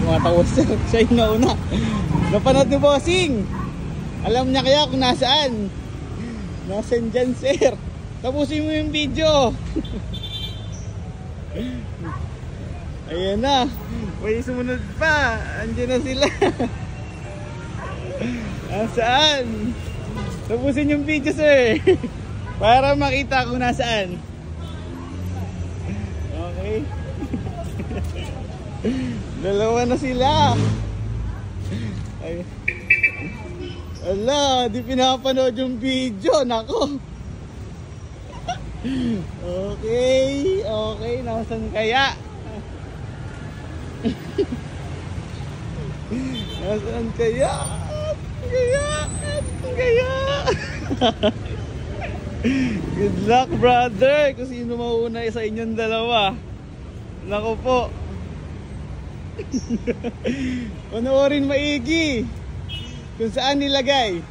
Tumatawag siya yung nauna. Napanood ni Bossing. Alam niya kaya kung nasaan. Nasaan dyan, sir? Tapusin mo yung video. Ayan na. May sumunod pa. Andiyan na sila. Nasaan? Tapusin yung video, sir. Para makita kung nasaan. Okay. Dalawa na sila. Ay. Ala, di pinapanood yung video. Nako. Okay, okay. Nasaan kaya? Nasaan kaya? Kaya? Good luck, brother. Kung sino mauna sa inyong dalawa. Nako po. Panoorin maigi kung saan nilagay.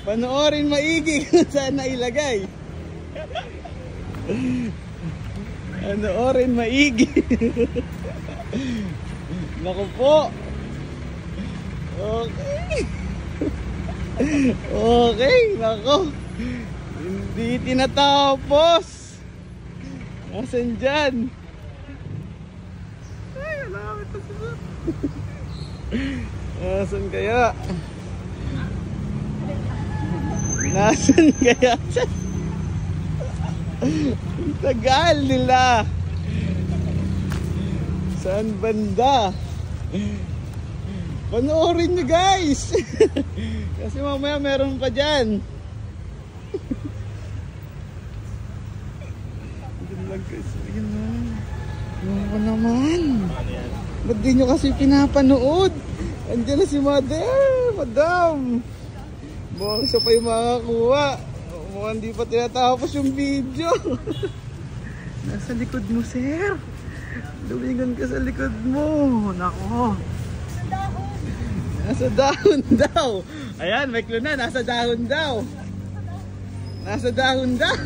Panoorin maigi kung saan nailagay. Panoorin maigi. Naku po. Okay. Okay, nako. Hindi tinatapos. Nasaan dyan? Ay, malapit na sila. Nasaan kaya? Nasaan kaya? Tagal nila. Saan banda? Panoorin nyo, guys. Kasi mamaya meron pa dyan. Ayan na. Ano naman? Ba't di nyo kasi pinapanood? Andiyan na si mother, madam. Mukhang siya pa yung makakuha. Mukhang di pa tinatapos yung video. Nasa likod mo, sir. Lumingon ka sa likod mo. Nako. Nasa dahon daw. Ayan, may clue na. Nasa dahon daw. Nasa dahon daw.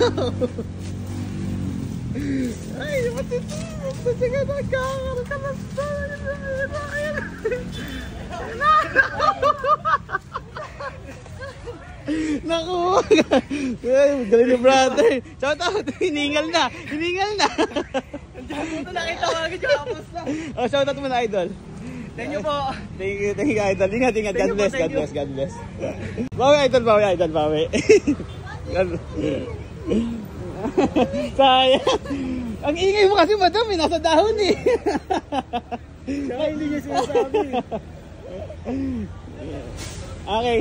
Ay, matito. Kasi ka nagkakaroon ka na sa naku. Ay, galing ni brother. Shout out. Hiningal na. Hiningal na. Ito nakita ko agad yung hapos na. Oh, shout out mo na, idol. Thank you po. Thank you, idol. Ingat, ingat. God bless, God bless, God bless. Bawi, idol, bawi, idol, bawi. Sayang. Ang ingay mo kasi, madam, eh. Nasa dahon, eh. Saka hindi niya sinasabi. Okay.